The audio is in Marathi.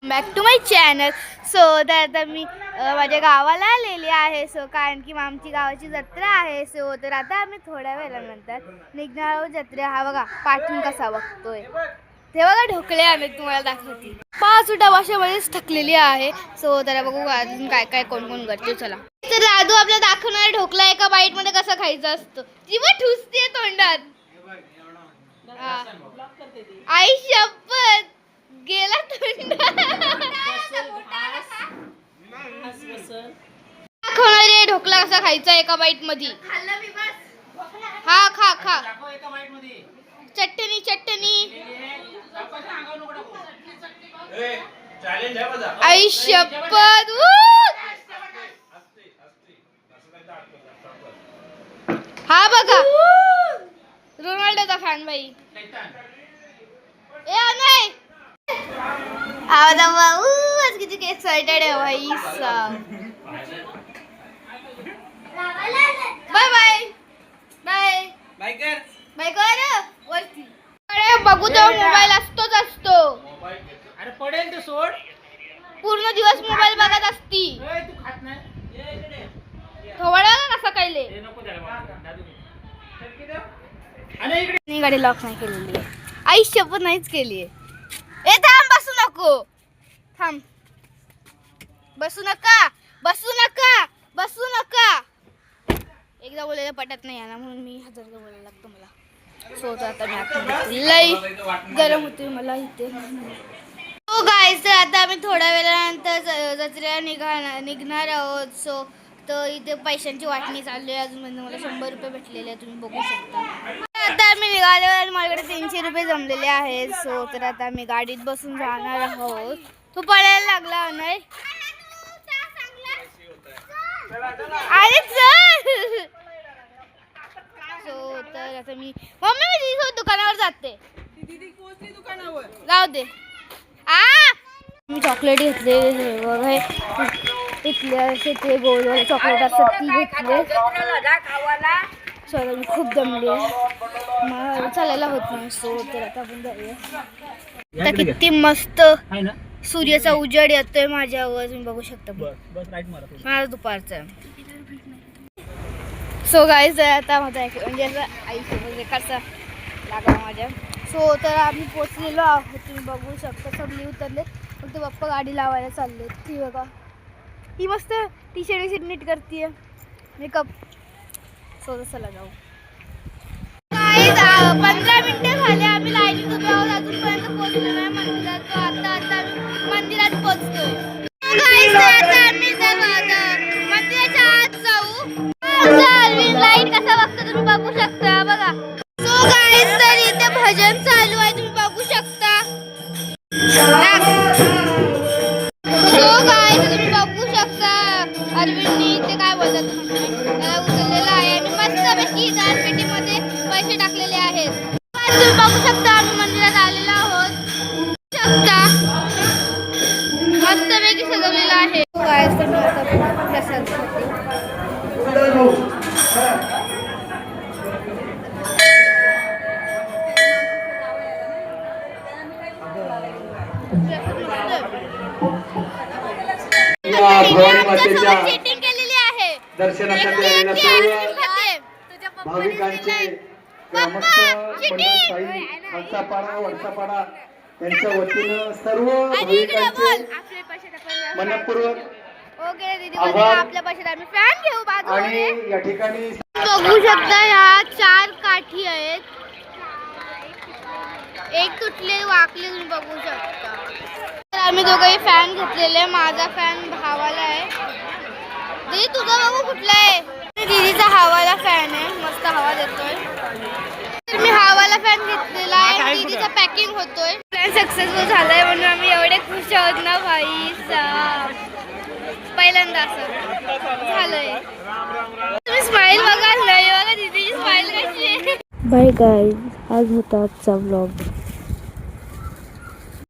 Back to my channel. So तर आता मी माझ्या गावाला आलेली आहे. सो कारण की आमची गावाची जत्रा आहे. सो तर आता आम्ही थोड्या वेळानंतर निघणार आहोत जत्रा. हा बघा पाठून कसा बघतोय ते बघा. ढोकळे आम्ही तुम्हाला दाखवते. 5 भाषेमध्येच थकलेली आहे. सो तर बघू अजून काय काय कोण कोण करते. चला तर राधू आपल्या दाखवणार ढोकळा एका बाईट मध्ये कसा खायचा असतो. ती मग ठुसते तोंडात. आई शपथ गेला दाखवणारे ढोकळा कसा खायचा एका बाईट मध्ये. हा खा खा. चटणी चटणी. आई शपथ. हा बघा रोनाल्डोचा फॅन बाई. ए नाही आज किती एक्साइटेड आहे भाई साहब. बाय बाय बाय बाय कर बाय कर. वरती अरे बघू तो मोबाईल असतोच असतो. अरे पडेल ते सोड. पूर्ण दिवस मोबाईल बघत असती. तू खात नाही थोडा कसा कायले. आणि गाडी लॉक नाही केलेली आहे. आई शपथ नाहीच केली आहे. ए थांब बसू नको. थांब बसू नका बसू नका बसू नका. एकदा बोलायला पटत नाही याला म्हणून मी हजारदा बोलायला लागतो मला. सो आता मी आता लई गरम होते मला इथे. हो गाईस तर आता आम्ही थोड्या वेळानंतर जत्रेला निघणार आहोत. सो तर इथे पैशांची वाटणी चालली आहे. अजून म्हणजे मला 100 रुपये भेटलेले आहे तुम्ही बघू शकता. आता आम्ही निघालो आणि माझ्याकडे 300 रुपये जमलेले आहेत. सो तर आता आम्ही गाडीत बसून जाणार आहोत. तू पळायला लागला नाही. अरे चल. सो तर आता मी मम्मी दुकानावर जाते. जाऊ दे. मी चॉकलेट घेतले इथले असे ते गोल चॉकलेट असतात ती घेतले. सो मी खूप दमली आहे. मला चालायला होत नाही. सो तर आता आपण जाऊया. आता किती मस्त सूर्याचा उजेड येतोय माझ्यावर तुम्ही बघू शकता. मला दुपारचं. सो गाईज आता माझा म्हणजे आईसोबत कसा लागला माझ्या. सो तर आम्ही पोचलेलो आहोत तुम्ही बघू शकता. सगळी उतरले फक्त पप्पा गाडी लावायला चालले. ती बघा ही मस्त टी शर्ट नीट करते मेकअप. सो चला जाऊ. 15 मिनिटं झाले आम्ही लाईनीत उभे आहोत. अजूनपर्यंत पोहोचलो नाही मंदिरात. तो आता आम्ही मंदिरात पोहोचतोय. आता आम्ही मंदिराच्या आत जाऊ. लाईट कसा बघतो तुम्ही बघू शकता बघा. सो गाईज तर इथे भजन चालू आहे तुम्ही बघू शकता. सो गाईज तुम्ही बघू शकता अरविंदनी इथे काय बोलतात त्याला उचललेला आहे. आणि मस्तपैकी दानपेटीमध्ये पैसे टाकलेले आहेत. तुम्ही बघू शकता आम्ही मंदिरात आलेलो आहोत. शकता मस्तपैकी सजवलेलं आहे. गाईज तर मी आता प्रसाद खाते. सेटिंग केलेली आहे. दर्शनासाठी आलेल्या सर्व भाविकांचे खालसापाडा वरसापाडा यांच्या वतीनं सर्व भाविकांचे मनपूर्वक आभार. आपल्या पैशात आम्ही फॅन घेऊ बाजूला. आणि या ठिकाणी बघू शकता ह्या 4 काठी आहेत. एक तुटले वाकले तुम्ही बघू शकता. तर आम्ही दोघंही फॅन घेतलेले. माझा फॅन भावाला आहे. दीदी तुझा बाबू कुठला आहे. दीदीचा हवाला फॅन आहे. मस्त हवा देतोय. तर मी हवाला फॅन घेतलेला आहे. दीदीचा पॅकिंग होतोय. प्लॅन सक्सेसफुल झालाय म्हणून आम्ही एवढे खुश आहोत ना भाई साहब. पहिल्यांदा असं झालंय. तुम्ही स्माइल बघा नाही बघा दीदीची स्माइल कशी आहे. बाय गाईज आज होता आजचा व्लॉग.